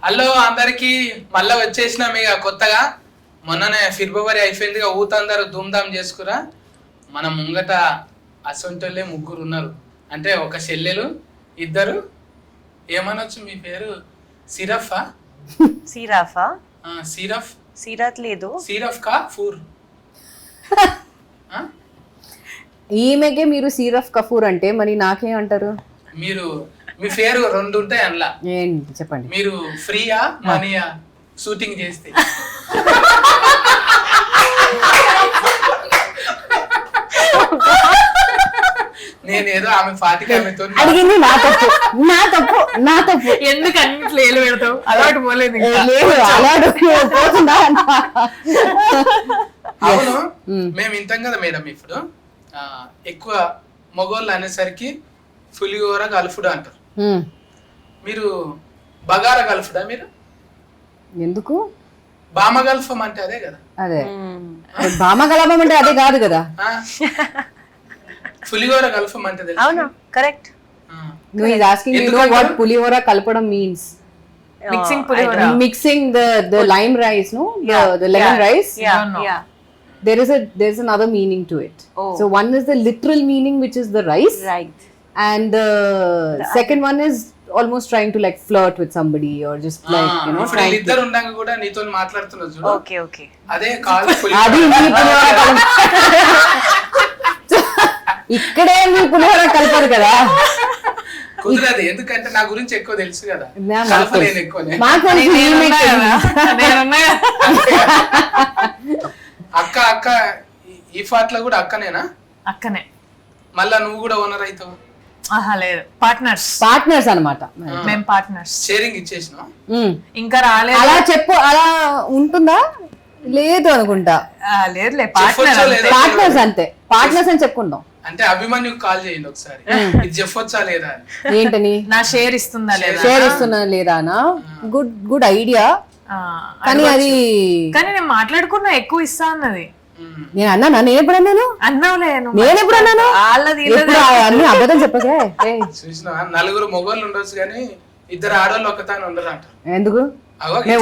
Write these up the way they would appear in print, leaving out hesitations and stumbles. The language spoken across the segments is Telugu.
హలో అందరికి మళ్ళా వచ్చేసినాం ఇక కొత్తగా. మొన్ననే ఫిబ్రవరి అయిపోయిందిగా, ఊతందరూ ధూమ్ధామ్ చేసుకురా. మన ముంగట అసొంటోళ్ళే 3 ఉన్నారు. అంటే ఒక చెల్లెలు, 2 ఏమనొచ్చు మీ పేరు? సిరఫా? సిరాఫా? సిరఫ్ సిరాత్ లేదు. సిరఫ్ కా ఫూర్? ఈమెకే మీరు సిరఫ్ కఫూర్ అంటే మరి నాకేం అంటారు? మీరు మీ పేరు 2 ఉంటాయి అందులో. ఏంటి చెప్పండి. మీరు ఫ్రీయా మనీయా షూటింగ్ చేస్తే? నేనేదో ఆమె ఫాతిక ఆమెతో అడిగింది నా తప్పు ఎందుకు అన్నిట్లో ఏలు పెడతావు? అలవాటు పోలేదు. పోతుందా? అవును, మేము వింటాం కదా మేడం. ఇప్పుడు ఎక్కువ మగోళ్ళు అనేసరికి పులిహోర గల్ఫుడు అంటారు. మీరు బగారా గల్ఫుడా? మీరు ఎందుకు బామ గల్ఫం అంటే అదే కదా? అదే బామ గలపం అంటే అదే కాదు కదా. పులిహోర గల్ఫం అంటే తెలుసు. అవును, కరెక్ట్. నువ్వు ఇది ఆస్కింగ్ యు నో వాట్ పులిహోర కలపడం means? Mixing the lime rice, no? The lemon rice. Yeah. There's another meaning to it. So one is the literal meaning, which is the rice. Right. And the second one is almost trying to like flirt with somebody or just like, you know, ఇప్పుడు ఇద్దరు ఉండంగా కూడా నీతో మాట్లాడుతున్నారు చూడు. ఓకే. అదే కాల్ అది మీ పులిహోర ఇక్కడే మీ పులిహోర కలపరు కదా. కుదరదు, ఎందుకంటే నా గురించి ఎక్కువ తెలుసు కదా. కలపలేను ఎక్కువనే. అక్క ఈ ఫాట్ లో కూడా అక్కనేనా? అక్కనే. మళ్ళా నువ్వు కూడా ఓనర్ అవుతావు? లేదు, పార్ట్నర్స్ అన్నమాట. మేము పార్ట్నర్స్. షేరింగ్ ఇచ్చేసినా? ఇంకా రాలేదు. అలా చెప్పు, అలా ఉంటుందా? లేదు అనుకుంటా. లేదులే, పార్ట్నర్స్ అంతే. పార్ట్నర్స్ అని చెప్పుకుందాం. అంటే అభిమన్యు కాల్ చేయండి ఒకసారి, ఇది చెప్పొచ్చా లేదా? ఏంటని? నా షేర్ ఇస్తుందా లేదా? షేర్ ఇస్తున్నా లేదానా? Good idea. కానీ అది నేను మాట్లాడుకున్నా ఎక్కువ ఇస్తా అన్నది. నేను అన్నానా? నేను ఎప్పుడు అన్నాను? అన్నావులే. నేను ఎప్పుడు అన్నాను? అన్ని అబద్ధం చెప్పకే. చూసినా 4 మొగోళ్ళు ఉండొచ్చు కానీ 2 ఆడోళ్ళు ఒకతాను ఉండరు అంట. ఎందుకు?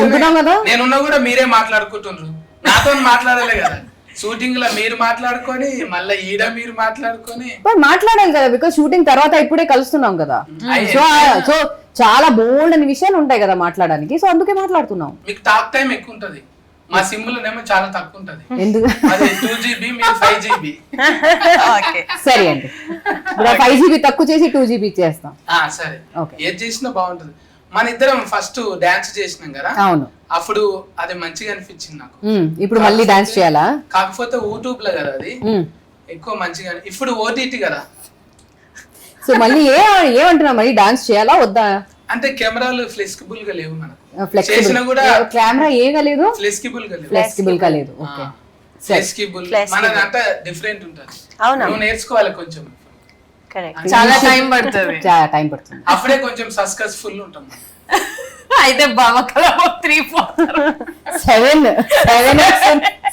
ఉంటున్నాం కదా. నేనున్నా కూడా మీరే మాట్లాడుకుంటున్నారు, నాతో మాట్లాడలే కదా. షూటింగ్ లో మీరు మాట్లాడుకొని మళ్ళీ ఈడ మీరు మాట్లాడుకొని మాట్లాడాలి కదా. బికాస్ షూటింగ్ తర్వాత ఇప్పుడే కలుస్తున్నాం కదా. సో చాలా బోల్డ్ అని విషయాలు ఉంటాయి కదా మాట్లాడడానికి. సో అందుకే మాట్లాడుతున్నాం. మీకు టాక్ టైం ఎక్కువ ఉంటది, మా సిమ్లోనేమో చాలా తక్కువ ఉంటది. ఎందుకు? 2GB, మీరు 5GB. సరే అండి, 5GB తక్కువ చేసి 2GB చేస్తాం. సరే, ఏది చేసినా బాగుంటది. మన ఇద్దరం ఫస్ట్ డాన్స్ చేసినాం కదా. అవును, అప్పుడు అది మంచిగా అనిపించింది నాకు. ఇప్పుడు మళ్ళీ డాన్స్ చేయాలా? కాకపోతే యూట్యూబ్ లో కదా అది ఎక్కువ మంచిగా. ఇప్పుడు ఓటీటీ కదా. సో మళ్ళీ ఏమంటున్నా, మళ్ళీ డాన్స్ చేయాలా వద్దా? అంటే కెమెరాలు ఫ్లెక్సిబుల్ గా లేవు మనకు. కెమెరా ఏగా లేదు, ఫ్లెక్సిబుల్ గా లేదు. ఫ్లెక్సిబుల్ గా లేదు. ఫ్లెక్సిబుల్ మనదంతా డిఫరెంట్ ఉంటుంది. నువ్వు నేర్చుకోవాలి కొంచెం. చాలా టైం పడుతుంది. అప్పుడే కొంచెం సక్సెస్ఫుల్ ఉంటాం. అయితే బాగా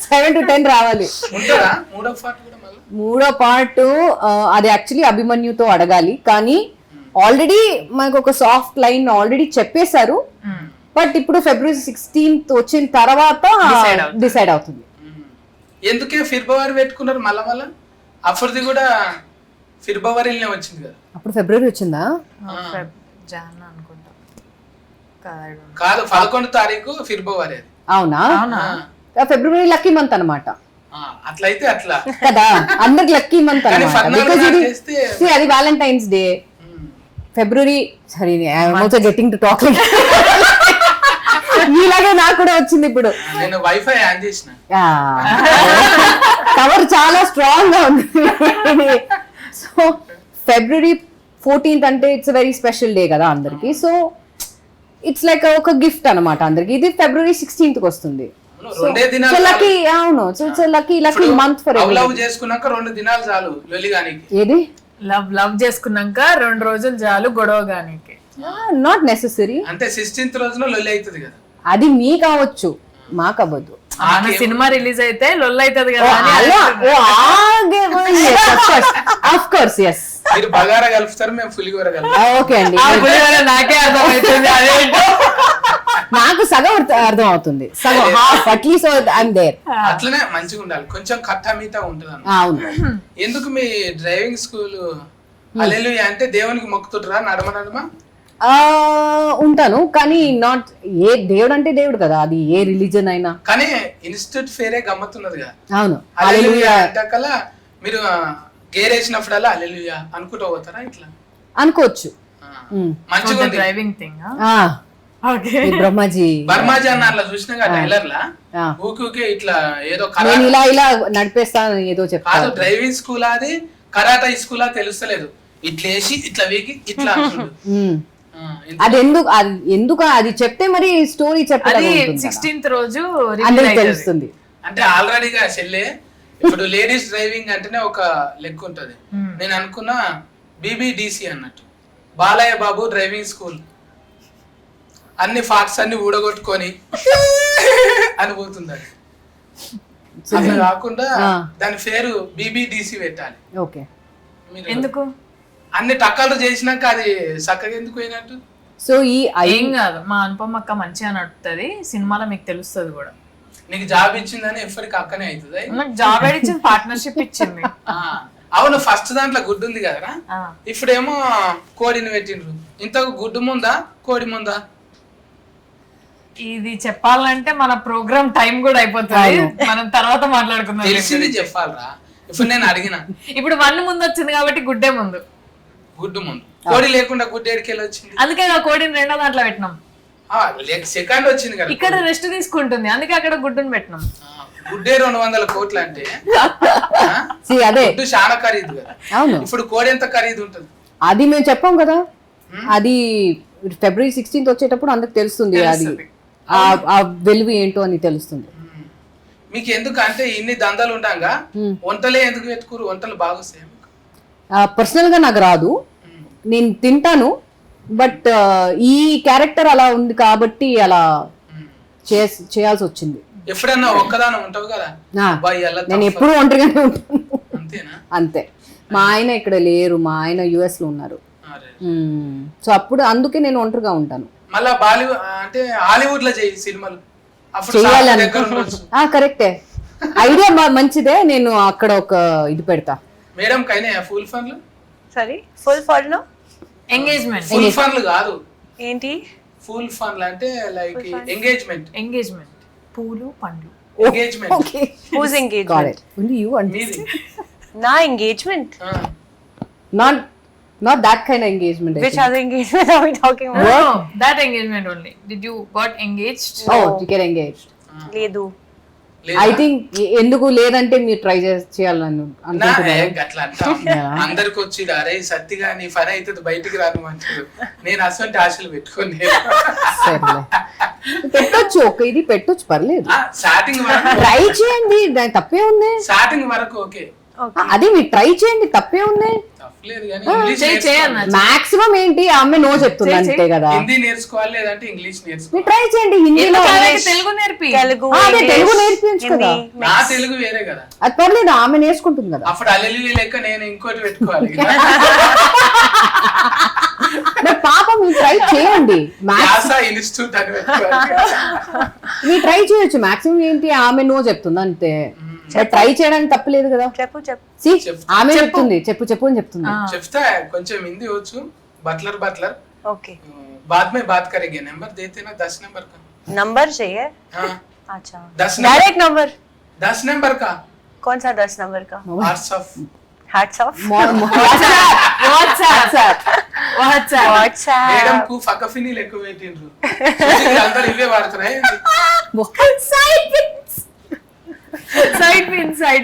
7 to 10 రావాలి. ఉంటుందా మూడో పార్ట్? అది యాక్చువల్లీ అభిమన్యుతో అడగాలి. కానీ ఆల్రెడీ మనకు ఒక సాఫ్ట్ లైన్ ఆల్రెడీ చెప్పేశారు. బట్ ఇప్పుడు February 16th వచ్చిన తర్వాత డిసైడ్ అవుతుంది. ఎందుకే ఫిబ్రవరి పెట్టుకున్నారు మళ్ళా? అప్పుడుది కూడా ఫిబ్రవరిలోనే వచ్చింది కదా. అప్పుడు ఫిబ్రవరి వచ్చిందా? కాదు, 11వ తారీఖు ఫిబ్రవరి. అవునా? ఫిబ్రవరి లక్కీ మంత్ అనమాట. అట్లయితే అట్లా కదా, అందరికి లక్కీ మంత్ అనమాట. అది Valentine's day. February, sorry I'm also getting to talk. మీలాగే నాకు కూడా వచ్చింది ఇప్పుడు. నేను వైఫై ఆన్ చేసిన. కవర్ చాలా స్ట్రాంగ్ గా ఉంది. సో February 14th అంటే ఇట్స్ వెరీ స్పెషల్ డే కదా అందరికి. సో ఇట్స్ లైక్ ఒక గిఫ్ట్ అనమాట అందరికి. ఇది February 16th కి వస్తుంది. లక్కీ. అవును, లక్కీ మంత్ ఫర్ లవ్ చేసుకున్నాక 2 దినాలు చాలు లొలిగానికి. ఏది? లవ్ చేసుకున్నాక 2 రోజులు చాలు గొడవగానికి. Not necessary. అంటే 16th రోజున లొల్లి అవుతుంది కదా. అది మీ కావచ్చు, మాకు అవ్వదు. సినిమా రిలీజ్ అయితే లొల్లి అవుతుంది కదా. Of course, yes. మీరు బగారా కలుపుతారు, మేము పులిహోర కలుపుతాం. ఓకే అండి, నాకే అర్థమవుతుంది అదేంటో. అర్థం అవుతుంది సగం హాఫ్ అట్లీస్ట్ ఐఎమ్ దేర్. అట్లనే మంచిగా ఉండాలి, కొంచెం కట్టమీత ఉంటుంది అన్న. అవును. ఎందుకు మీ డ్రైవింగ్ స్కూల్ హల్లెలూయా అంటే దేవునికి మొక్కుతుంటారా నడమ నడమ? ఉంటాను కానీ నాట్ ఏ దేవుడు అంటే దేవుడు కదా, అది ఏ రిలీజన్ అయినా. కానీ ఇన్స్టిట్యూట్ ఫేరే గమ్మత్తున్నది కదా. అవును. హల్లెలూయా అంటే కల్లా మీరు గేర్ వేసినప్పుడల్లా హల్లెలూయా అనుకుంటూ పోతారా ఇట్లా? అనుకోవచ్చు. మంచిగా ఉంది. Driving thing. ఓకే. బ్రహ్మాజీ బర్మాజీ అన్న అట్లా చూసినా కదా టైలర్ లా ఊకే ఇట్లా ఏదో నేను ఇలా ఇలా నడిపేస్తాను ఏదో కాదు. చెప్తాను. డ్రైవింగ్ స్కూల్ అది కరాటా స్కూల్ తెలుస్తలేదు. ఇట్లా వేసి ఇట్లా వీకి ఇట్లా అంటుండు. అది ఎందుకు అది చెప్తే మరి స్టోరీ అది చెప్పాలి 16th రోజు అందరికి తెలుస్తుంది. అంటే ఆల్రెడీగా చెల్లె ఇప్పుడు లేడీస్ డ్రైవింగ్ అంటేనే ఒక లెక్క ఉంటది. నేను అనుకున్నా బీబీడీసీ అన్నట్టు, బాలయ్య బాబు డ్రైవింగ్ స్కూల్, అన్ని ఫాక్స్ అన్ని ఊడగొట్టుకొని అని పోతుంది. అది అట్లా కాకుండా దాని పేరు బీబీడీసీ పెట్టాలి. ఓకే. ఎందుకు అన్ని టక్కలు చేసినాక అది చక్కగా ఎందుకు పోయినట్టు? సో ఈ ఏం కాదు, మా అనుపమ అక్క మంచిగా నడుపుతుంది సినిమాలో, మీకు తెలుస్తుంది కూడా. నీకు జాబ్ ఇచ్చిందని ఎప్పటికి అక్కనే అవుతుంది. నాకు జాబ్ ఇచ్చింది, పార్ట్నర్షిప్ ఇచ్చింది. అవును, ఫస్ట్ దాంట్లో గుడ్డు ఉంది కదరా, ఇప్పుడేమో కోడిని పెట్టిండ్రు. ఇంత గుడ్డు ముందా కోడి ముందా? ఇది చెప్పాలంటే మన ప్రోగ్రామ్ టైం కూడా అయిపోతుంది, మనం తర్వాత మాట్లాడుకుందాం. తెలిసింది చెప్పాలరా. ఇప్పుడు నేను అడిగిన, ఇప్పుడు 1 ముందు వచ్చింది కాబట్టి గుడ్డే ముందు. గుడ్డు ముందు కోడి లేకుండా గుడ్డు ఎడికెళ్ళి వచ్చింది. అందుకే ఆ కోడిని రెండో దాంట్లో పెట్టినాం. సెకండ్ వచ్చింది కదా, ఇక్కడ రెస్ట్ తీసుకుంటుంది, అందుకే అక్కడ గుడ్డుని పెట్టినాం. గుడ్డే 200 కోట్లు అంటే అదే గుడ్డు చాలా ఖరీదు కదా. అవును. ఇప్పుడు కోడి ఎంత ఖరీదు ఉంటుంది? అది మేము చెప్పాం కదా, అది February 16th వచ్చేటప్పుడు అందరికి తెలుస్తుంది. అది ఆ వెలుగు ఏంటో అని తెలుస్తుంది. మీకు ఎందుకు అంటే ఇన్ని దందాలు ఉండగా వంటలే ఎందుకు పెట్టుకోరు? వంటలు బాగొస్తాయి. పర్సనల్ గా నాకు రాదు, నేను తింటాను, బట్ ఈ క్యారెక్టర్ అలా ఉంది కాబట్టి అలా చేయాల్సి వచ్చింది. ఎప్పుడన్నా ఒక్కదానం ఉంటావు కదా, నేను ఎప్పుడు ఒంటరిగానే ఉంటాను. అంతేనా? అంతే. మా ఆయన ఇక్కడ లేరు, మా ఆయన US లో ఉన్నారు. సో అప్పుడు అందుకే నేను ఒంటరిగా ఉంటాను. మళ్ళా బాలీవుడ్ అంటే హాలీవుడ్ లో చేయి సినిమాలు, చేయాలని. కరెక్టే, ఐడియా మంచిదే. నేను అక్కడ ఒక ఇది పెడతా. మేడం కైనా ఫుల్ ఫన్లు? సరే, ఫుల్ ఫన్లు ఎంగేజ్మెంట్. ఫుల్ ఫన్లు కాదు, ఏంటి ఫుల్ ఫన్లు అంటే లైక్ ఎంగేజ్మెంట్. ఎంగేజ్మెంట్ పూలు పండ్లు. Engagement. Whose engagement? Only you and మీది. నా engagement? not that kind of engagement. Which other engagement are we talking about? No, that engagement only. Did you got engaged? Oh, you get engaged. లేదు. I think ఎందుకు లేదంటే మీరు ట్రై చేయాలని అనుకుంటున్నారు. అట్లా అంటాం అందరికి వచ్చి, అరే సత్తిగా నీ పని అయితే బయటికి రాను అంటారు. నేను అసలు ఆశలు పెట్టుకోండి. పెట్టొచ్చు, ఒక ఇది పెట్టొచ్చు, పర్లేదు. స్టార్టింగ్ వరకు ట్రై చేయండి, దాని తప్పే ఉంది. స్టార్టింగ్ వరకు ఓకే, అదే మీరు ట్రై చేయండి, తప్పే ఉంది. తప్పలేదు. కానీ ఇంగ్లీష్ మాక్సిమం ఏంటి, ఆమె నో చెప్తుంది అంతే కదా. హిందీ నేర్చుకోవాలి, లేదంటే ఇంగ్లీష్ నేర్చుకోవాలి. మీరు ట్రై చేయండి, హిందీలో తెలుగు నేర్పి. తెలుగు నేర్పించు కదా. నా తెలుగు వేరే కదా, అది పర్లేదు, ఆమె నేర్చుకుంటుంది కదా. అప్పుడు అల్లెలు లెక్క నేను ఇంకోటి పెట్టుకోవాలి. పాపం మీరు ట్రై చేయండి, ఇన్స్టిట్యూట్ అని పెట్టుకోవాలి. మీరు ట్రై చేయొచ్చు. మాక్సిమం ఏంటి, ఆమె నో చెప్తుంది అంతే. ట్రై చేయడానికి తప్పలేదు కదా. చెప్పు ఆమె చెప్తుంది, చెప్పు అని చెప్తుంది. చెప్తా కొంచెం హిందీ వచ్చు. बटलर ओके, बाद में बात करेंगे. नंबर देते ना 10 नंबर का. नंबर चाहिए? हाँ. अच्छा, 10 डायरेक्ट नंबर? 10 नंबर का. कौन सा 10 नंबर का? व्हाट्सएप. మేడం కు ఫకఫిని లెక్క పెట్టిండ్రు. అందరూ ఇవే వాడుతున్నాయి.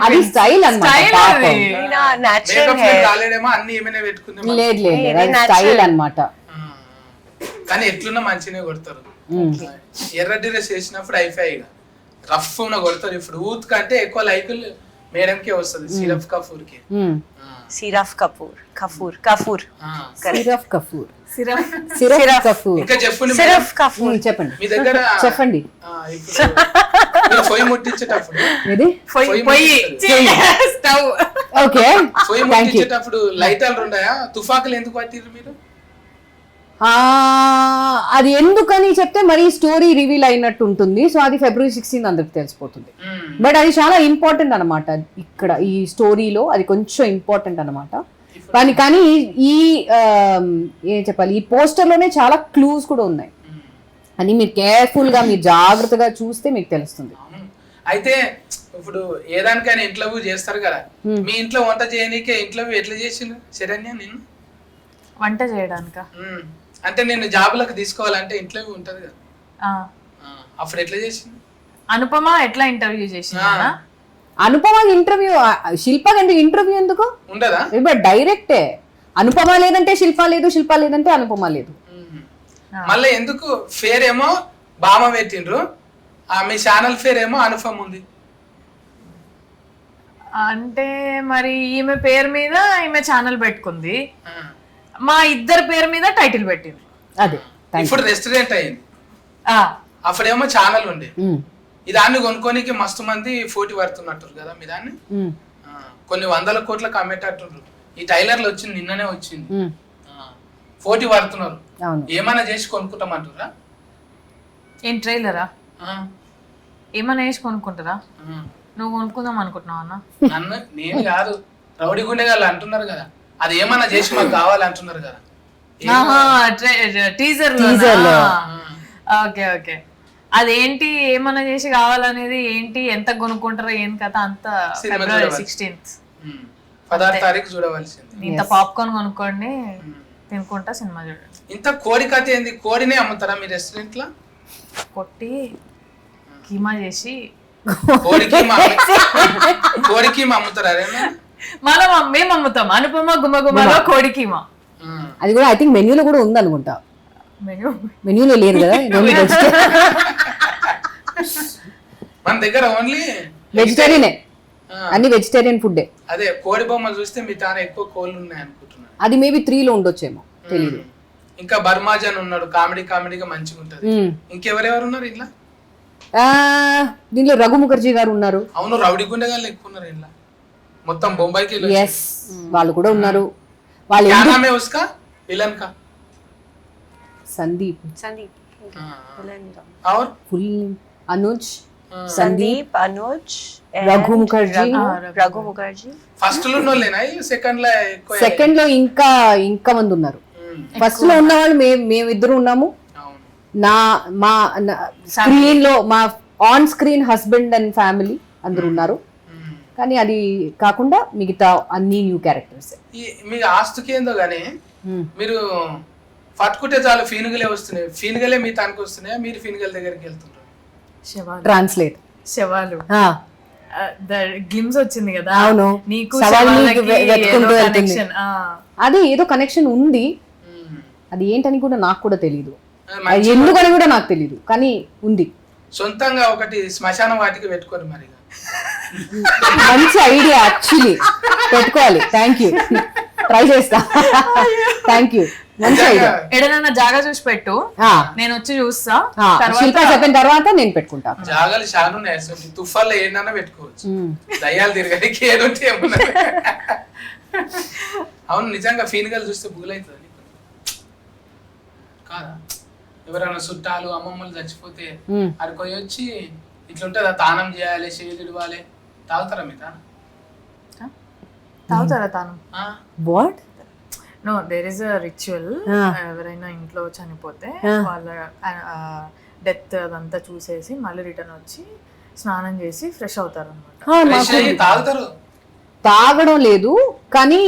అది స్టైల్ అన్నమాట. కాలేడేమో అన్ని ఏమైనా పెట్టుకుందాం. లేదు స్టైల్ అన్నమాట. కానీ ఎట్లున్నా మంచినే కొడతారు. ఎర్ర డ్రెస్ వేసినప్పుడు అయిపోయి రఫ్ ఉన్న కొడతారు. ఇప్పుడు ఊత్ కంటే ఎక్కువ లైకులు మేడం కే వస్తుంది. సిరఫ్ కపూర్ కి. సిరఫ్ కపూర్. ఇంకా చెప్పండి సిరఫ్ కపూర్. చెప్పండి మీ దగ్గర చెప్పండి. పొయ్యి ముట్టించేటప్పుడు ఓకే పొయ్యి ముట్టించేటప్పుడు లైటర్లు ఉన్నాయా? తుఫాకులు ఎందుకు పట్టిర్రు మీరు? అది ఎందుకని చెప్తే మరి స్టోరీ రివీల్ అయినట్టు ఉంటుంది. సో అది February 16 అందరికి తెలిసిపోతుంది. బట్ అది చాలా ఇంపార్టెంట్ అనమాట. ఇక్కడ ఈ స్టోరీలో అది కొంచెం ఇంపార్టెంట్ అనమాట. కానీ ఈ ఏం చెప్పాలి, ఈ పోస్టర్ లోనే చాలా క్లూస్ కూడా ఉన్నాయి. అని మీరు కేర్ఫుల్ గా మీరు జాగ్రత్తగా చూస్తే మీకు తెలుస్తుంది. అయితే ఇప్పుడు ఏదానికైనా ఇంటర్వ్యూ చేస్తారు కదా, మీ ఇంట్లో వంట చేయనీకే ఇంటర్వ్యూ ఎట్లా చేసిండు శరణ్య నిన్ను? వంట చేయడానిక అంటే నేను జాబులకు తీసుకోవాలంటే ఇంటర్వ్యూ ఉంటది కదా, అప్పుడు ఎట్లా చేసిండు? అనుపమ ఎట్లా ఇంటర్వ్యూ చేసిందా? అనుపమ ఇంటర్వ్యూ, శిల్ప ఎందుకు ఇంటర్వ్యూ ఎందుకు ఉండదా? ఇప్పుడు డైరెక్టే. అనుపమ లేదంటే శిల్ప లేదు, శిల్ప లేదంటే అనుపమ లేదు. మళ్ళీ ఎందుకు ఫేర్ ఏమో బామ పెట్టిండ్రు, మీ ఛానల్ ఫేర్ ఏమో అనుపమ ఉంది. అంటే మరి ఈమె పేరు మీద ఈమె ఛానల్ పెట్టుకుంది, మా ఇద్దరు పేరు మీద టైటిల్ పెట్టింది. అదే ఇప్పుడు రెస్టారెంట్ అయింది, అప్పుడేమో ఛానల్ ఉండే. ఈ దాన్ని కొనుక్కోనికి మస్తు మంది పోటీ పడుతున్నట్టు కదా మీ దాన్ని, కొన్ని 100 కోట్లకు అమ్మేటట్టుండ్రు. ఈ టైలర్లు వచ్చింది నిన్ననే వచ్చింది, పోటీ పడుతున్నారు. ఏమైనా చేసి కొనుక్కుంటామంటారా? ఏం ట్రైలరా? ఏమైనా వేసి కొనుక్కుంటారా? నువ్వు కొనుక్కుందాం అనుకుంటున్నావు అన్న? నన్ను నేను కాదు, రౌడీ గుండెగాళ్ళు అంటున్నారు కదా, అది ఏమన్నా చేసి మాకు కావాలంటున్నారు కదా. టీజర్. ఓకే ఓకే, అదేంటి ఏమన్నా చేసి కావాలనేది ఏంటి, ఎంత కొనుక్కుంటారో ఏం కదా అంతా February 16th 16వ తారీఖు చూడవలసింది. ఇంత పాప్కార్న్ కొనుక్కోండి, తినుకుంటా సినిమా చూడండి. ఇంత కోడి కథ ఏంది? కోడినే అమ్ముతారా మీ రెస్టారెంట్ లో? కొట్టి కీమా చేసి కోడి కీమా అమ్ముతారా? మేము అమ్ముతాం అనుపమ గుమగుమలో కోడి కీమా. అది కూడా ఐ థింక్ మెన్యూలో కూడా ఉంది అనుకుంటా. మెన్యూలో లేదు కదా, మన దగ్గర ఓన్లీ వెజిటేరియనే, అన్ని వెజిటేరియన్ ఫుడ్. అదే కోడి బొమ్మ చూస్తే మీ తాను ఎక్కువ కోళ్ళు ఉన్నాయి అనుకుంటున్నాను. అది మేబీ 3లో ఉండొచ్చేమో, తెలియదు. ఇంకా బర్మాజన్ ఉన్నాడు, కామెడీగా మంచిగా ఉంటది. ఇంకెవరెవరు ఉన్నారు ఇట్లా? దీనిలో రఘు ముఖర్జీ గారు ఉన్నారు. అవును, రౌడీ గుండెగాళ్ళు ఎక్కువ ఉన్నారు ఇట్లా, మొత్తం బొంబాయికి. ఎస్, వాళ్ళు కూడా ఉన్నారు. వాళ్ళు విలన్ కా సందీప్ और फुल अनुज संदीप अनुज రఘు ముఖర్జీ. రఘు ముఖర్జీ ఫస్ట్ లో ఉన్నోళ్ళేనా? సెకండ్ లో ఎక్కువ? సెకండ్ లో ఇంకా మంది ఉన్నారు. ఫస్ట్ లో ఉన్న వాళ్ళు మేమిద్దరు ఉన్నాము. మా స్క్రీన్ లో మా on screen husband and family అందరు ఉన్నారు. కానీ అది కాకుండా మిగతా అన్ని న్యూ క్యారెక్టర్స్. మీ ఆస్తుకి ఏందో గానీ మీరు పట్టుకుంటే చాలు ఫీనుగలే వస్తున్నాయి. ఫీనుగలే మీ తానికి వస్తున్నాయా, మీరు ఫీనుగల దగ్గరికి వెళ్తుంటారు? ట్రాన్స్లేట్ శవాలు గ్లిమ్స్ వచ్చింది కదా. అవును, నీకు అది ఏదో కనెక్షన్ ఉంది. అది ఏంటని కూడా నాకు కూడా తెలియదు, ఎందుకని కూడా నాకు తెలియదు, కానీ ఉంది. సొంతంగా ఒకటి శ్మశాన వాటికి పెట్టుకోరు మరి. మంచి ఐడియా యాక్చువల్లీ, పెట్టుకోవాలి. థ్యాంక్ యూ, ట్రై చేస్తా. థ్యాంక్ యూ, మంచి ఐడియా. ఎడనన్నా జాగా చూసి పెట్టు, నేను వచ్చి చూస్తా. శిల్ప చెప్పిన తర్వాత నేను పెట్టుకుంటా. జాగాలు చాలా ఉన్నాయి, తుఫాన్లో ఏదన్నా పెట్టుకోవచ్చు. దయ్యాలు తిరగడానికి ఏదంటే ఏమన్నా. అవును, నిజంగా ఫీనుగలు చూస్తే బుగులవుతుంది కాదా? ఎవరైనా చుట్టాలు అమ్మమ్మలు చచ్చిపోతే అక్కడికి వచ్చి ఇట్లుంటది, తానం చేయాలి, చేతులు ఇవ్వాలి. తాగుతారా మీ తాను? తాగుతారా తాను? What? No, there is a ritual. ఎవరైనా ఇంట్లో చనిపోతే వాళ్ళ డెత్ అదంతా చూసేసి మళ్ళీ రిటర్న్ వచ్చి స్నానం చేసి ఫ్రెష్ అవుతారు అన్నమాట. తాగడం లేదు కానీ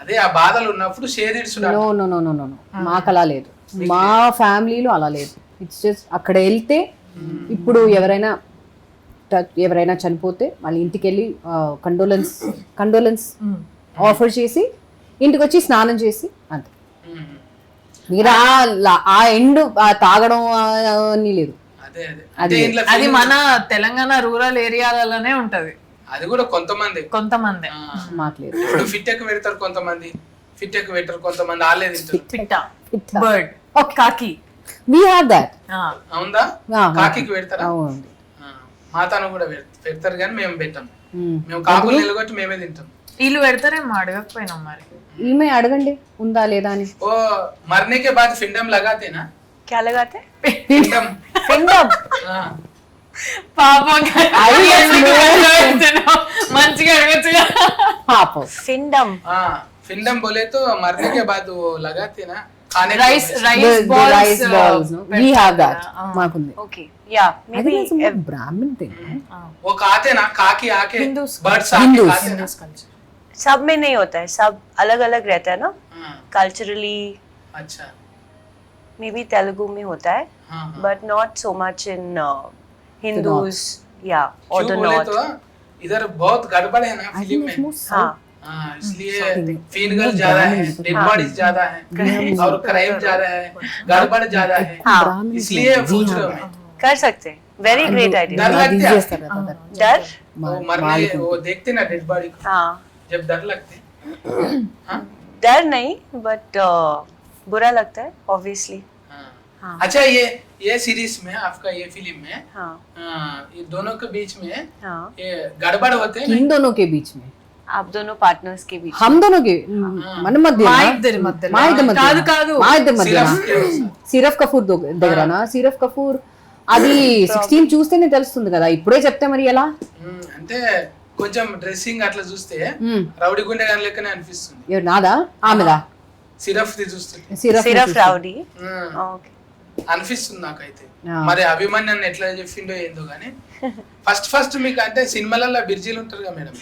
అదే ఆ బాధలు ఉన్నప్పుడు నో, మాకు అలా లేదు. మా ఫ్యామిలీలో అలా లేదు. ఇట్స్ జస్ట్ అక్కడ వెళ్తే, ఇప్పుడు ఎవరైనా చనిపోతే మళ్ళీ ఇంటికి వెళ్ళి కండోలెన్స్ ఆఫర్ చేసి ఇంటికి వచ్చి స్నానం చేసి అంతే. మీరు ఆ ఎండ్ తాగడం అని లేదు. అది మన తెలంగాణ రూరల్ ఏరియాలలోనే ఉంటది. అది కూడా కొంతమంది మాకు లేదు. ఇప్పుడు ఫిట్ ఎక్కువ పెడతారు కొంతమంది, ఫిట్ ఎక్కువ పెట్టారు కొంతమంది. ఆలేదు బర్డ్ కాకి we have that. అవుందా? కాకికి పెడతారా? మాతాను కూడా పెడతారు కానీ మేము పెట్టాం. మేము కాకులు నిలగొట్టి మేమే తింటాం. వీళ్ళు పెడతారేమో అడగకపోయినాం మరి. ఈమె అడగండి ఉందా లేదా అని. वो मरने के बाद फिंडम लगाते ना, क्या लगाते? फिंडम। फिंडम। हाँ, పాపం మంచిగా అడగచ్చుగా. పాపం. फिंडम। हाँ, फिंडम बोले तो मरने के बाद वो लगाते ना, खाने రైస్ को। Rice rice balls we have that మాకుంది. Okay. Yeah. అది Maybe బ్రాహ్మణ్ థింగ్. वो खाते ना, खा के आके Hindus- बर्ड्स आके Hindus। खाते ना। सब में नहीं होता है, सब अलग अलग रहता है ना हाँ, कल्चरली. अच्छा। मे बी तेलुगु में होता है हाँ, हाँ। But not so much in Hindus या और क्यों द बोले नॉर्थ. तो इधर बहुत गड़बड़ है ना फिल्म में। हाँ हाँ, इसलिए फीनगल ज्यादा है, डेड बॉडीज ज्यादा है और क्राइम ज्यादा है, गड़बड़ ज्यादा है, हाँ इसलिए पूछ रहा हूँ मैं। कर सकते हैं. Very great idea. डर लगता है डर. वो मरने वो देखते ना डेड बॉडी को, हाँ जब डर लगते। हाँ, डर नहीं बट बुरा लगता है ऑब्वियसली. हाँ। हाँ. अच्छा, ये सीरीज में आपका ये फिल्म में हाँ ये दोनों के बीच में हाँ ये गड़बड़ होते हैं इन दोनों के बीच में आप दोनों पार्टनर्स के बीच. हम दोनों के మన మధ్య మా ఇద్దరి మధ్యలో. మా ఇద్దరి మధ్య కాదు కాదు మా ఇద్దరి మధ్య सिर्फ సిరఫ్ కపూర్ దగ్గరనా? సిరఫ్ కపూర్ అది 16 చూస్తేనే తెలుస్తుంది కదా, ఇప్పుడే చెప్తే మరి ఎలా? అంటే కొంచెం డ్రెస్సింగ్ అట్లా చూస్తే రౌడీ గుండె గాని లెక్కనే అనిపిస్తుంది. ఎవరు నాదా ఆమెదా? సిరఫ్ ది చూస్తుంటే సిరఫ్ రావుడి. ఓకే అనిపిస్తుంది నాకైతే. మరి అభిమన్యాన్ని ఎట్లా చెప్పిండో ఏందో గానీ ఫస్ట్ మీకు అంటే సినిమాలలో బిర్జీలు ఉంటారు కదా మేడం,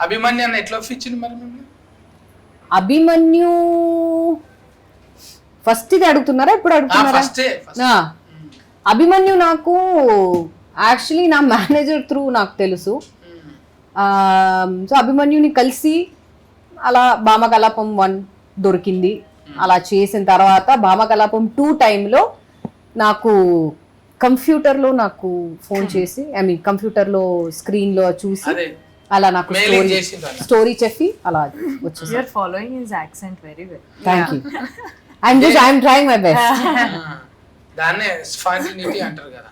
అభిమన్యాన్ని ఎట్లా ఒప్పించింది మరి మిమ్మల్ని? అభిమన్యు ఫస్ట్ ఇది అడుగుతున్నారా ఇప్పుడు అడుగుతున్నారా? ఫస్టే అభిమన్యు నాకు యాక్చువల్లీ నా మేనేజర్ త్రూ నాకు తెలుసు. సో అభిమన్యుని కలిసి అలా భామకలాపం 1 దొరికింది. అలా చేసిన తర్వాత భామకలాపం 2 టైంలో నాకు కంప్యూటర్లో నాకు ఫోన్ చేసి కంప్యూటర్లో స్క్రీన్లో చూసి అదే అలా నాకు మెయిలింగ్ చేసిండ్రు అలా. స్టోరీ చెప్పి అలా వచ్చేసి. You are following his accent very well. Thank you. I'm trying my best. దాన్నే స్పాంటినిటీ అంటారు కదా,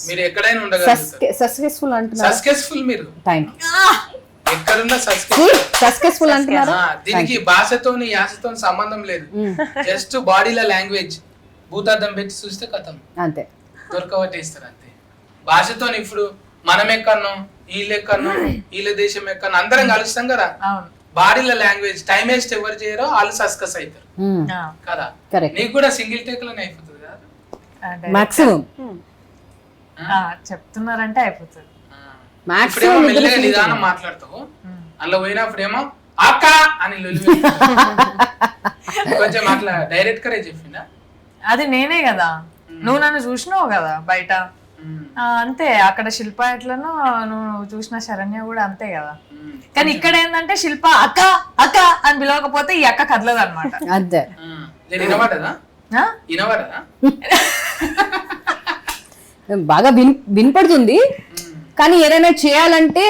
మీరు ఎక్కడైనా ఉండగలుగుతారు. సక్సెస్ఫుల్ అంటున్నారు. సక్సెస్ఫుల్ మీరు థ్యాంక్ ఎక్కడున్నా యూ. సక్సెస్ఫుల్ అంటున్నారు. దీనికి భాషతోని యాసతోని సంబంధం లేదు, జస్ట్ బాడీలో లాంగ్వేజ్ భూతార్థం పెట్టి చూస్తే కథం అంతే, దొరకబట్టేస్తారు అంతే. భాషతోని ఇప్పుడు మనం ఎక్కడనో వీళ్ళు ఎక్కడనో వీళ్ళ దేశం ఎక్కడనో అందరం కలుస్తాం కదా, బాడీలో లాంగ్వేజ్ టైం వేస్ట్ ఎవరు చేయరో వాళ్ళు సస్కస్ అవుతారు కదా. కరెక్ట్. నీకు కూడా సింగిల్ టేక్ లోనే అయిపోతుంది కదా మాక్సిమం. చెప్తున్నారంటే అయిపోతుంది. ఇప్పుడేమో మెల్లగా నిదానం మాట్లాడతావు, అందులో పోయినప్పుడేమో అక్క అని లొల్లి కొంచెం అట్లా డైరెక్ట్ గా చెప్పిందా? అది నేనే కదా, నువ్వు నన్ను చూసినావు కదా బయట, అంతే. అక్కడ శిల్ప ఎట్లనో నువ్వు చూసిన శరణ్య కూడా అంతే కదా. కానీ ఇక్కడ ఏంటంటే శిల్ప అక్క అక్క అని పిలవకపోతే ఈ అక్క కదలదు అనమాట. అంతే. వినబడదా? వినబడదా? బాగా వినపడుతుంది, కానీ ఏదైనా చేయాలంటే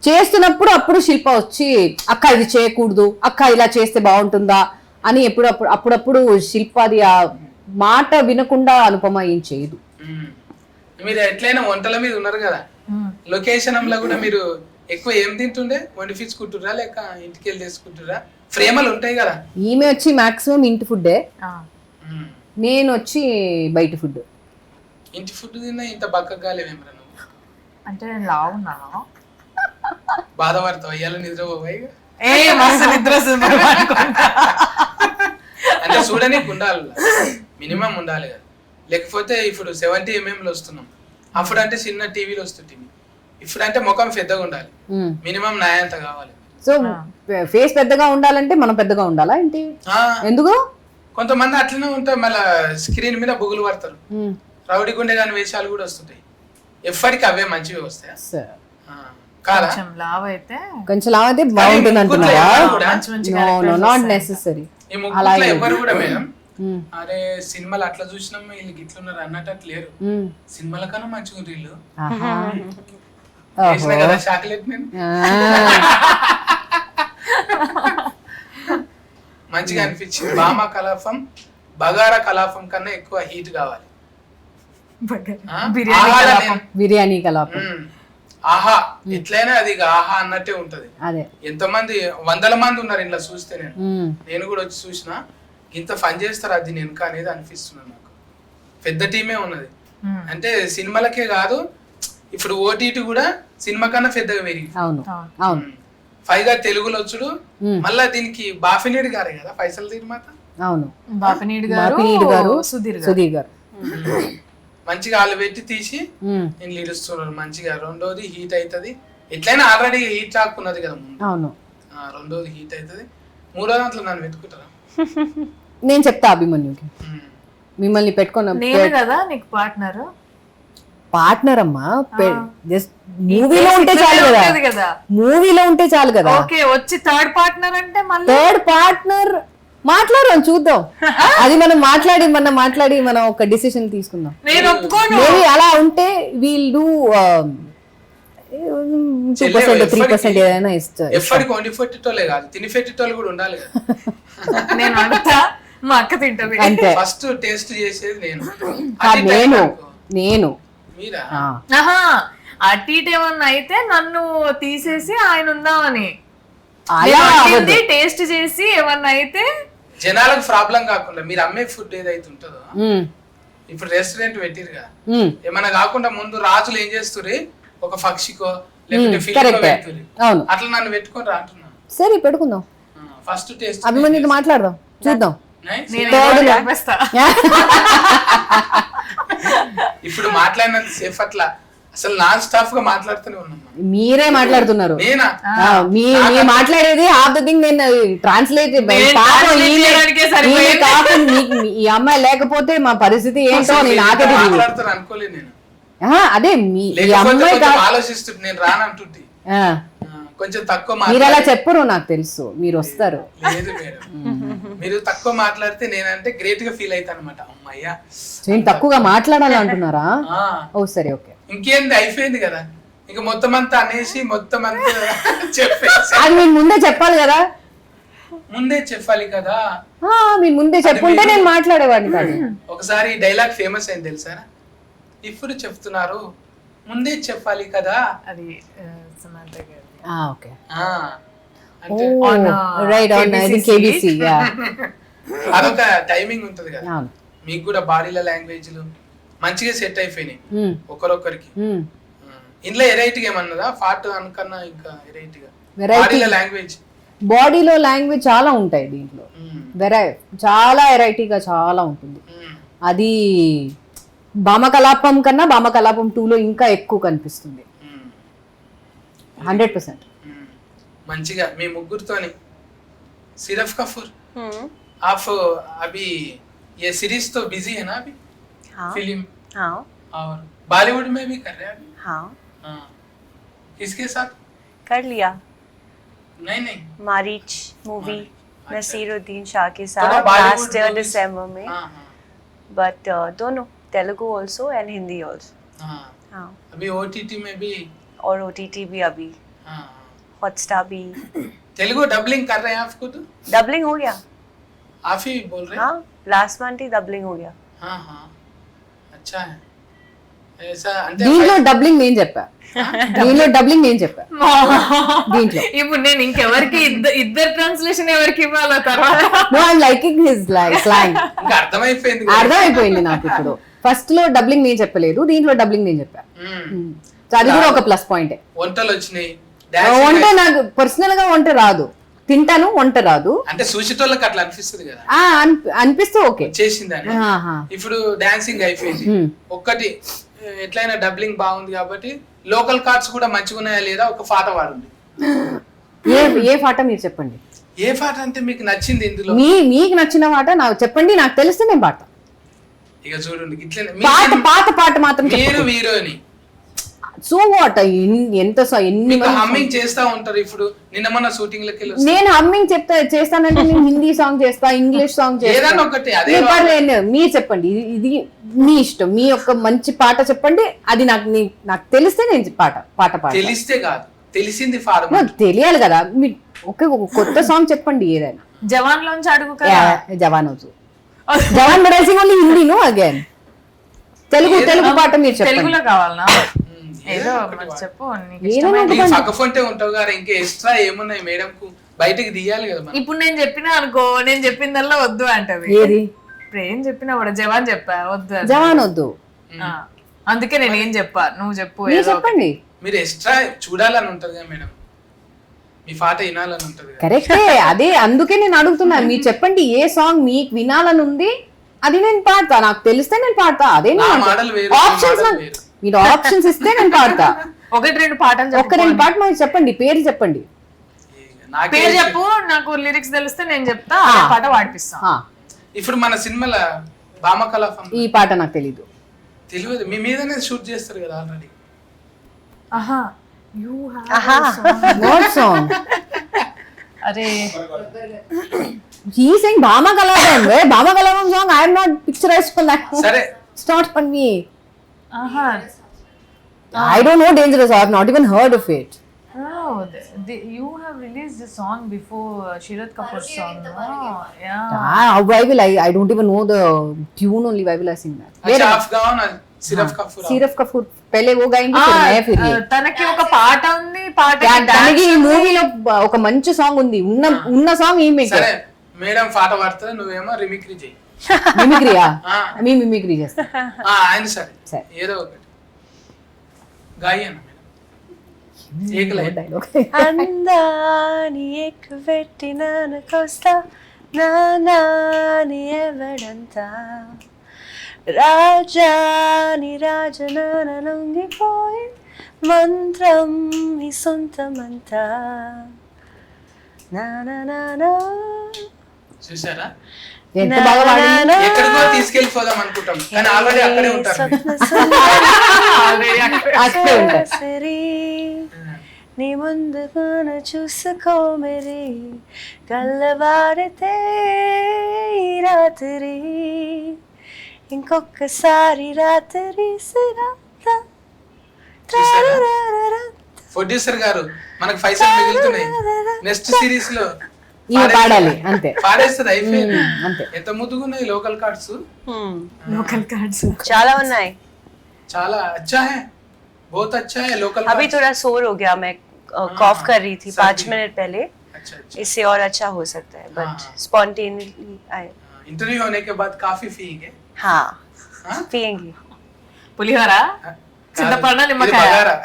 చేస్తున్నప్పుడు అప్పుడు శిల్ప వచ్చి అక్క ఇది చేయకూడదు, అక్క ఇలా చేస్తే బాగుంటుందా అని అప్పుడప్పుడు శిల్ప అది ఆ మాట వినకుండా అనుపమ ఏం చేయదు. మీరు ఎట్లయినా వంటల మీద ఉన్నారు కదా, లొకేషన్ లో కూడా మీరు ఎక్కువ ఏం తింటుండే? వండిపించుకుంటురా లేక ఇంటికి వెళ్ళి చేసుకుంటురా? ఫ్రేమలు ఉంటాయి కదా. ఈమె వచ్చి మాక్సిమం ఇంటి ఫుడ్డే, నేను వచ్చి బయట ఫుడ్. ఇంటి ఫుడ్ తిన్నా ఇంత బక్కగా లేవేమరా నువ్వు? అంటే నేను లావున్నాను. బాధపడతావు అయ్యాల నిద్రపోయి? నిద్ర అంటే చూడనీకి ఉండాలి, మినిమం ఉండాలి కదా. లేకపోతే ఇప్పుడు 70 mm లో వస్తున్నాం, అప్పుడు అంటే చిన్న టీవీలో వస్తుంది. ఇప్పుడు అంటే ముఖం పెద్దగా ఉండాలి, మినిమం నాయంత కావాలి. సో ఫేస్ పెద్దగా ఉండాలంటే మనం పెద్దగా ఉండాలా ఏంటి? ఎందుకు? కొంతమంది అట్లనే ఉంటారు, మళ్ళీ స్క్రీన్ మీద బుగులు పడతారు, రౌడీ గుండె గాని వేషాలు కూడా వస్తుంటాయి. ఎప్పటికీ అవే మంచివి వస్తాయి కాదా? కొంచెం లావ్ అయితే బాగుంటుంది అంటున్నారా? Not necessary. ఈ ముగ్గురులో ఎవరు కూడా మేడం అరే సినిమాలు అట్లా చూసినాం వీళ్ళు గిట్లున్నారు అన్నట్టు లేరు, సినిమాల కన్నా మంచిగా వీళ్ళు. కదా చాక్లెట్ నేను మంచిగా అనిపించింది. బామా కలాపం బగారా కలాపం కన్నా ఎక్కువ హీట్ కావాలి. బిర్యానీ కలాపం. ఆహా ఎట్లయినా అది ఇక ఆహా అన్నట్టే ఉంటది. అదే ఎంతమంది 100 మంది ఉన్నారు ఇంట్లో చూస్తే నేను కూడా వచ్చి చూసిన ఇంత ఫన్ చేస్తారు అది నేను అనేది అనిపిస్తున్నాను నాకు. పెద్ద టీమే ఉన్నది అంటే సినిమాలకే కాదు ఇప్పుడు ఓటీటీ కూడా సినిమా కన్నా పెద్దగా పెరిగి. అవును అవును పైగా తెలుగులో వచ్చుడు మళ్ళా దీనికి బాఫినేడు గారే కదా పైసలు నిర్మాత. అవును బాపినీడు గారు సుధీర్ గారు మంచిగా వాళ్ళు పెట్టి తీసి నేను ఇడుస్తున్నారు మంచిగా. రెండోది హీట్ అవుతుంది ఎట్లయినా ఆల్రెడీ హీట్ రాకున్నది కదా ముందు. అవును రెండోది హీట్ అవుతుంది. మూడో దాంట్లో నన్ను వెతుకుంటారా నేను చెప్తా అభిమన్యుకి మిమ్మల్ని పెట్టుకున్న నేను కదా నీకు పార్ట్నర్ అమ్మా. జస్ట్ మూవీలో ఉంటే చాలు కదా, మూవీలో ఉంటే చాలు కదా. ఓకే వచ్చి థర్డ్ పార్ట్నర్ అంటే మళ్ళీ థర్డ్ పార్ట్నర్ మాట్లాడదాం చూద్దాం. అది మనం మాట్లాడి మనం ఒక డిసిషన్ తీసుకుందాం. నేను ఒప్పుకోను. మేబీ అలా ఉంటే వీల్ డూ 2% 3% ఏదైనా ఇస్తారు. ఎప్పటికి వండి పెట్టేటోళ్ళే కాదు తిని పెట్టేటోళ్ళు కూడా ఉండాలి కదా. నేను అంతా మా అక్క తింటది అంతే. ఫస్ట్ టేస్ట్ చేసేది నేను. నేను మీరా ఆహా అటు ఇటు ఏమన్నా అయితే నన్ను తీసేసి ఆయన ఉందామని టేస్ట్ చేసి ఏమన్నా అయితే జనాలకు ప్రాబ్లం కాకుండా మీరు అమ్మే ఫుడ్ ఏదైతే ఉంటుందో ఇప్పుడు రెస్టారెంట్ పెట్టిరుగా ఏమన్నా కాకుండా ముందు రాజులు ఏం చేస్తుర్రు ఒక పక్షికో లేకపోతే ఫిల్కో పెడుతుర్రు. అట్లా నన్ను పెట్టుకొని రాంటున్నా. సరే పెట్టుకుందాం. ఫస్ట్ టేస్ట్ అభిమన్యుతో మాట్లాడదాం చూద్దాం. ఇప్పుడు మాట్లాడినంత సేఫ్ అట్లా అసలు నాన్ స్టాప్ గా మాట్లాడుతూనే ఉన్నాం. మీరే మాట్లాడుతున్నారు. నేనా మీ మాట్లాడేది హాఫ్ ద థింగ్ నేను ట్రాన్స్లేట్. ఈ అమ్మాయి లేకపోతే మా పరిస్థితి ఏంటో నాకే మాట్లాడుతాను అనుకోలేదు నేను. అదే మీ ఆలోచిస్తుంది నేను రానంటుంది కొంచెం తక్కువ మీరు అలా చెప్పరు నాకు తెలుసు మీరు వస్తారు. లేదు మేడం మీరు తక్కువ మాట్లాడితే నేనంటే గ్రేట్ గా ఫీల్ అవుతాను అనమాట. అమ్మయ్యా నేను తక్కువగా మాట్లాడాలంటున్నారా? ఓ సరే ఓకే ఇంకేంది అయిపోయింది కదా ఇక మొత్తం అంతా అనేసి మొత్తం అంతా చెప్పేసి అది మీరు ముందే చెప్పాలి కదా. ముందే చెప్పాలి కదా మీరు ముందే చెప్పుంటే నేను మాట్లాడేవాడిని కాదు. ఒకసారి డైలాగ్ ఫేమస్ అయింది తెలుసా ఇప్పుడు చెప్తున్నారు ముందే చెప్పాలి కదా అది. ఓకే అంటే అదొక టైమింగ్ ఉంటది కదా. మీకు కూడా బాడీల లాంగ్వేజ్లు మంచిగా సెట్ అయిపోయినాయి ఒకరొకరికి. ఇంట్లో వెరైటీగా ఏమన్నదా పార్ట్ అనుకన్నా ఇంకా వెరైటీగా బాడీల లాంగ్వేజ్ బాడీలో లాంగ్వేజ్ చాలా ఉంటాయి దీంట్లో. చాలా వెరైటీగా చాలా ఉంటుంది. అది భామకలాపం కన్నా భామకలాపం 2లో ఇంకా ఎక్కువ కనిపిస్తుంది. 100%. మంచిగా మీ ముగ్గురుతోని సిరఫ్ కఫూర్ आप अभी ये सीरीज तो बिजी है ना अभी? फिल्म और बॉलीवुड में भी कर रहे हैं अभी? किसके साथ कर लिया? नहीं मारीच मूवी नसीरुद्दीन शाह के साथ लास्ट ईयर दिसंबर में. बट दोनों Telugu also and Hindi also. अभी ओटीटी में भी और ओटीटी भी अभी हॉटस्टार भी. तेलुगु डबलिंग कर रहे हैं आप खुद? डबलिंग हो गया. आप ही बोल रहे हैं? हाँ लास्ट मंथ ही डबलिंग हो गया. हाँ अच्छा है ऐसा. దీంట్లో డబ్లింగ్ నేను చెప్పా. దీంట్లో ఇప్పుడు నేను ఇంకెవరికి ఇద్దరు ట్రాన్స్లేషన్ ఎవరికి ఇవ్వాలో తర్వాత. No I liking his slang. ఇంకా అర్థమైపోయింది నాకు. ఇప్పుడు ఫస్ట్ లో డబ్లింగ్ నేను చెప్పలేదు, దీంట్లో డబ్లింగ్ నేను చెప్పా. అది కూడా ఒక ప్లస్ పాయింట్. వంటలు వచ్చినాయి. వంట నాకు పర్సనల్ గా వంట రాదు, తింటాను, వంట రాదు. అంటే చూసేటోళ్ళకి అట్లా అనిపిస్తుంది కదా. అనిపిస్తే ఓకే చేసిందని. ఇప్పుడు డాన్సింగ్ అయిపోయింది. ఒక్కటి ఎట్లయినా డబ్లింగ్ బాగుంది కాబట్టి లోకల్ కార్డ్స్ కూడా మంచిగా ఉన్నాయా లేదా ఒక పాట పాడండి. ఏ పాట మీరు చెప్పండి. ఏ పాట అంటే మీకు నచ్చింది ఇందులో? మీకు నచ్చిన పాట నాకు చెప్పండి, నాకు తెలిస్తే నేను పాట. ఇక చూడండి ఇట్లా పాట మాత్రం మీరు హీరోని సో వాట్ ఎంత ఎన్ని హమ్మింగ్ చేస్తా ఉంటారు. ఇప్పుడు నిన్న మన షూటింగ్ లకి నేను హమ్మింగ్ చేస్తానంటే నేను హిందీ సాంగ్ చేస్తా, ఇంగ్లీష్ సాంగ్ చేస్తా. మీరు చెప్పండి, ఇది మీ ఇష్టం. మీ యొక్క మంచి పాట చెప్పండి, అది నాకు తెలిస్తే నేను పాట తెలిస్తే కాదు తెలిసింది తెలియాలి కదా. మీరు ఒక కొత్త సాంగ్ చెప్పండి ఏదైనా. జవాన్ లోంచి అడుగు. Jawan rising only Hindi no again Telugu పాట మీరు చెప్పండి. తెలుగులో కావాలనా? ఏదో ఒకటి మరి వాడు. చెప్పు నీకు ఏదైనా ఇష్టమైన- ఒకటి నీకు పక్కఫొంటే ఉంటావు కదా, ఇంకా ఎక్స్ట్రా ఏమున్నాయి మేడం కు బయటికి తీయాలి కదా మనం. ఇప్పుడు నేను చెప్పినా అనుకో, నేను చెప్పిందల్లా వద్దు అంటది. ఏది ఇప్పుడు ఏం చెప్పినా కూడా జవాన్ చెప్పా వద్దు అని. జవాన్ వద్దు, ఆ, అందుకే నేను ఏం చెప్పా, నువ్వు చెప్పు మీరు ఏదో ఒకటి. చెప్పండి. మీరు ఎక్స్ట్రా చూడాలని ఉంటది కదా మేడం, మీ పాట వినాలని ఉంటది కదా. కరెక్టే, అదే అందుకే నేను అడుగుతున్నా. మీరు చెప్పండి ఏ సాంగ్ మీకు వినాలని ఉంది, అది నేను పాడతా. నాకు తెలిస్తే నేను పాడతా. అదే నా మాటలు వేరు, నీ ఆప్షన్స్ మాటలు వేరు. మీరు ఆప్షన్స్ ఇస్తే నేను పాడతా. ఒకటి రెండు పాటలు చెప్పు. ఒక్క రెండు పాటలు మాకు చెప్పండి, పేరు చెప్పండి. నాకే పేరు చెప్పు, నాకు లిరిక్స్ తెలిస్తే నేను చెప్తా, అదే పాట పాడిపిస్తా. ఆ, ఇప్పుడు మన సినిమాల భామకలాపం ఈ పాట నాకు తెలీదు. తెలియదు, మీ మీదనే షూట్ చేస్తారు కదా ఆల్రెడీ. ఆహా యు హావ్ వాట్ సాంగ్? అరే he sing Bhama Kalapam. Bhama Kalapam song I am not picturised for that. సరే ఇట్స్ నాట్ ఫర్ మీ. ఆహా I don't know Dangerous. I have not even heard of it. Oh, you have released the song before Shirath Kapoor's song, no? Yeah. Why will I don't even know the tune only. Why will I sing that? अच्छा आप गाओ ना, सिर्फ कपूर Siraf Kapoor पहले वो गाएंगे फिर मैं फिर ये. తనకి ఒక పాట ఉంది, పాట తనకి ఈ మూవీలో ఒక మంచి సాంగ్ ఉంది. ఉన్న సాంగ్ ఈమె. సరే మేడం పాట పాడుతుంది, నువ్వేమో రిమిక్రీ చేయి. మిమిక్రీయా? మీ మిమిక్రీ చేస్తా. ఆయన సరే సరే. ఏదో ఒకటి గాయన మేడం, ఏక లైన్. డైలాగ్. అందాని ఎక్కువెట్టి నానకొస్తా నాని ఎవడంతా రాజాని రాజనాన లొంగిపోయి మంత్రం నీ సొంతమంతా నానా చూసారా, ఎంత బాగా పాడింది. ఎక్కడికో తీసుకెళ్ళిపోదాం అనుకుంటాం కానీ ఆల్రెడీ అక్కడే ఉంటారు. అక్కడే ఉంటారు. సరే నీ ముందుగాన చూసుకో మరి కళ్ళవారితే ఈ రాత్రి ఇంకొకసారి రాత్రి ప్రొడ్యూసర్ గారు మనకు పైసలు మిగులుతున్నాయి, నెక్స్ట్ సిరీస్ లో ఇవి పాడాలి అంతే. పాడేస్తుంది అయిపోయింది. అంతే. ఎంత ముద్దుగున్నాయి లోకల్ కార్డ్స్, లోకల్ కార్డ్స్ చాలా ఉన్నాయి. చాలా अच्छा है, बहुत अच्छा है लोकल अभी थोड़ा शोर हो गया, मैं कॉफ कर रही थी 5 मिनट पहले, अच्छा अच्छा। इससे और अच्छा हो सकता है बट हाँ। स्पॉन्टेनियसली आए. इंटरव्यू होने के बाद काफी फीएंगे। हाँ हाँ? पियेंगे. పులిహోర, చింతపండు, ఇది నిమ్మకాయ. బగారా.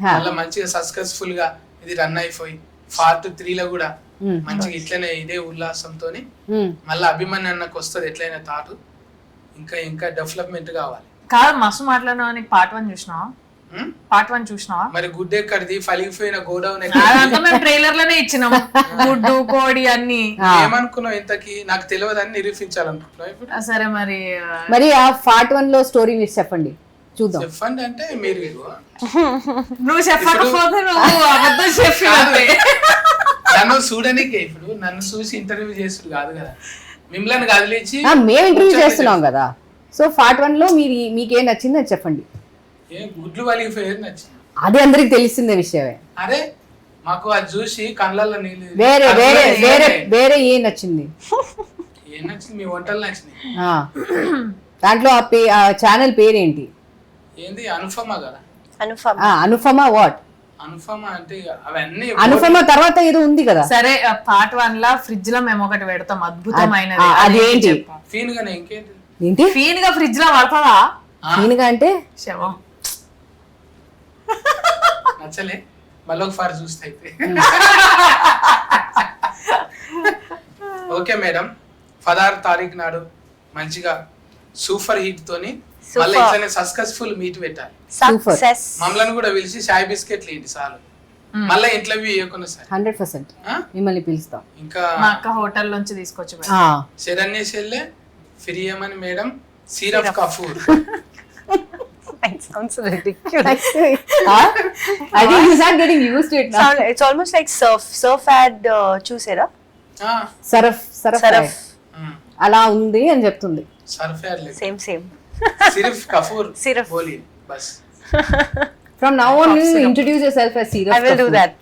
మళ్ళీ మంచిగా సక్సెస్ఫుల్ గా ఇది రన్ అయిపోయి పార్ట్ 3 లో కూడా మంచిగా ఇట్లనే ఇదే ఉల్లాసంతో మళ్ళీ అభిమన్యు అన్నకు వస్తుంది ఎట్లయినా తాటు, ఇంకా ఇంకా డెవలప్మెంట్ కావాలి. కాదు మస్తు మాట్లాడినా, నీకు పార్ట్ 1 చూసినావా? హ్మ్? పార్ట్ 1 చూసినావా? మరి గుడ్ ఎక్కడిది, ఫలిగిపోయిన గోడౌన్ అదంతా మేము ట్రైలర్ లోనే ఇచ్చినాం, గుడ్డు కోడి అన్ని. ఏమనుకున్నావు ఇంతకి, నాకు తెలియదని నిరూపించాలనుకుంటున్నావు ఇప్పుడు. సరే మరి మరి ఆ పార్ట్ 1 లో స్టోరీ మీరు చెప్పండి చూద్దాం. చెప్పండి అంటే మీరు నువ్వు చెప్పకపోతే నువ్వు అబద్ధం చెప్పినట్టే. నన్ను చూడనికే, ఇప్పుడు నన్ను చూసి ఇంటర్వ్యూ చేసుడు కాదు కదా, మిమ్మల్ని కదిలించి మేము ఇంటర్వ్యూ చేస్తున్నాం కదా. సో పార్ట్ 1 లో మీకేం నచ్చింది అది చెప్పండి. ఏ గుడ్లు వలిగిపోయేది నచ్చింది. అది అందరికి తెలిసిందే విషయమే. అరే మాకు అది చూసి కళ్ళల్లో నీళ్ళు వేరే వేరే కళ్ళల్లో వేరే నీళ్ళే. వేరే ఏం నచ్చింది? ఏం నచ్చింది, మీ వంటలు నచ్చినాయి. ఆ. దాంట్లో ఆ ఛానల్ పేరేంటి? ఏంది అనుపమ కదా, अनुपम అనుపమ వాట్? అనుపమ అంటే అవన్నీ అనుపమ తర్వాత ఏదో ఉంది కదా. సరే పార్ట్ 1 లా ఫ్రిడ్జ్ లో మేము ఒకటి పెడతాం అద్భుతమైనది. అదేంటి? ఫీన్ గానే ఇంకేంటి ఏంటి ఫీన్ గా ఫ్రిడ్జ్ లో పడతావా? ఈయనగా అంటే శవం. నచ్చలే, మళ్ళీ ఒకసారి చూస్తే అయితే. ఓకే మేడం, 16 తారీఖు నాడు మంచిగా సూపర్ హిట్ తోని మళ్ళీ ఇట్లనే సక్సెస్ఫుల్ మీట్ పెట్టాలి. सक्सेस మమ్మల్ని కూడా పిలిచి చాయ్ బిస్కెట్లు ఏంటి చాలు, మళ్ళీ ఇంటర్వ్యూ ఇవ్వకుండా సార్. 100% మిమ్మల్ని పిలుస్తాం. ఇంకా మా అక్క హోటల్ నుంచి తీసుకొచ్చి పెడతాం. శరణ్య చెల్లె ఫిరియమని మేడం, సిరఫ్ Kapoor. it sounds ridiculous. I think you start getting used to it now. It's almost like surf ad చూసారా? సరఫ్ సరఫ్ అలా ఉంది అని చెప్తుంది. సర్ఫేర్ లేదు, సేమ్ సిరఫ్ కపూర్ సిరఫ్. బోలి బస్. From now on you introduce yourself as Siraf I will do Kapoor. that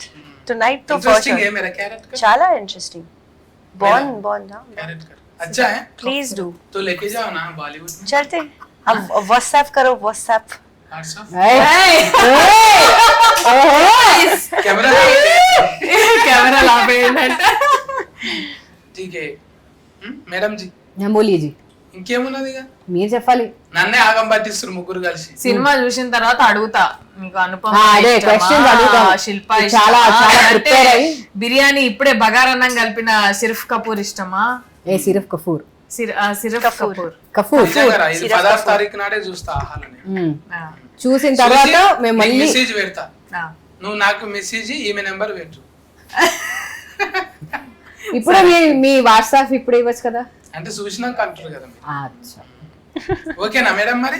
tonight to first interesting ఏ మేరా క్యారెట్ కర్ చాలా ఇంట్రెస్టింగ్. బాగుంది క్యారెట్ కర్ अच्छा है प्लीज डू तो लेके जाओ ना बॉलीवुड में चलते अब व्हाट्सएप करो WhatsApp WhatsApp Hey! Camera camera లాపేయండి ठीक है మేడం జీ బోలియే జీ ఇంకేమున్నది ఇక మీరు చెప్పాలి. నన్నే ఆగం పట్టిస్తారు ముగ్గురు కలిసి సినిమా చూసిన తర్వాత అడుగుతా మీకు అనుపమ అదే ఇష్టమా? questions అడుగుతాం. శిల్ప చాలా ఇష్టమా? చాలా అంటే ప్రిపేర్ అయ్యి బిర్యానీ ఇప్పుడే బగారన్నం కలిపిన సిర్ఫ్ కపూర్ ఇష్టమా ఏ సిరఫ్ కఫూర్ సిర్ఫ్ కపూర్ కఫూర్ నిజంగా ఇది 16 తారీఖు నాడే చూస్తా ఆహాలని ఆ, చూసిన తర్వాత మేము మళ్ళీ మెసేజ్ పెడతా ఆ. నువ్వు నాకు మెసేజ్ ఈమె నెంబర్ పెట్టు ఇప్పుడు మీ వాట్సాప్ ఇప్పుడు ఇవ్వచ్చు కదా. అంటే చూసినాక అంటారు కదా మీరు. అచ్చా. ఓకేనా మేడం మరి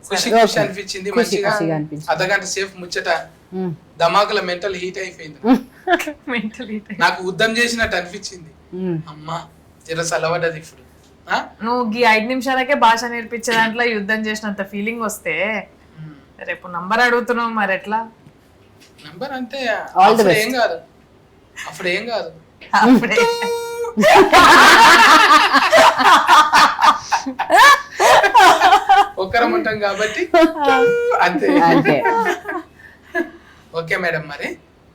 ఖుషి ఓకే. ఖుషి అనిపించింది మంచిగా ఖుషిగా అనిపించింది. అర్ధగంట సేఫ్ ముచ్చట మ్మ్. ధమాకుల మెంటల్ హీట్ అయిపోయింది Mentally. నాకు యుద్ధం చేసినట్టు అనిపించింది మ్మ్. అమ్మా జర సలవడ్డది ఇప్పుడు ఆ? నువ్వు ఈ 5 నిమిషాలకే భాష నేర్పించే దాంట్లో యుద్ధం చేసినంత ఫీలింగ్ వస్తే రేపు నంబర్ అడుగుతున్నావు మరి ఎట్లా నంబర్ అంటే All the అప్పుడు best. ఏం కాదు అప్పుడు ఏం కాదు అప్పుడే ఒక్కరం ఉంటాం కాబట్టి అంతే అంతే. ఓకే మేడం మరి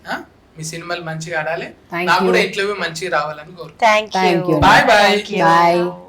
ఆ? మీ సినిమాలు మంచిగా ఆడాలి Thank నాకు you. కూడా ఇంట్లో మంచిగా రావాలని కోరుకుంటున్నాను thank Thank you you. Bye bye Thank you. Bye.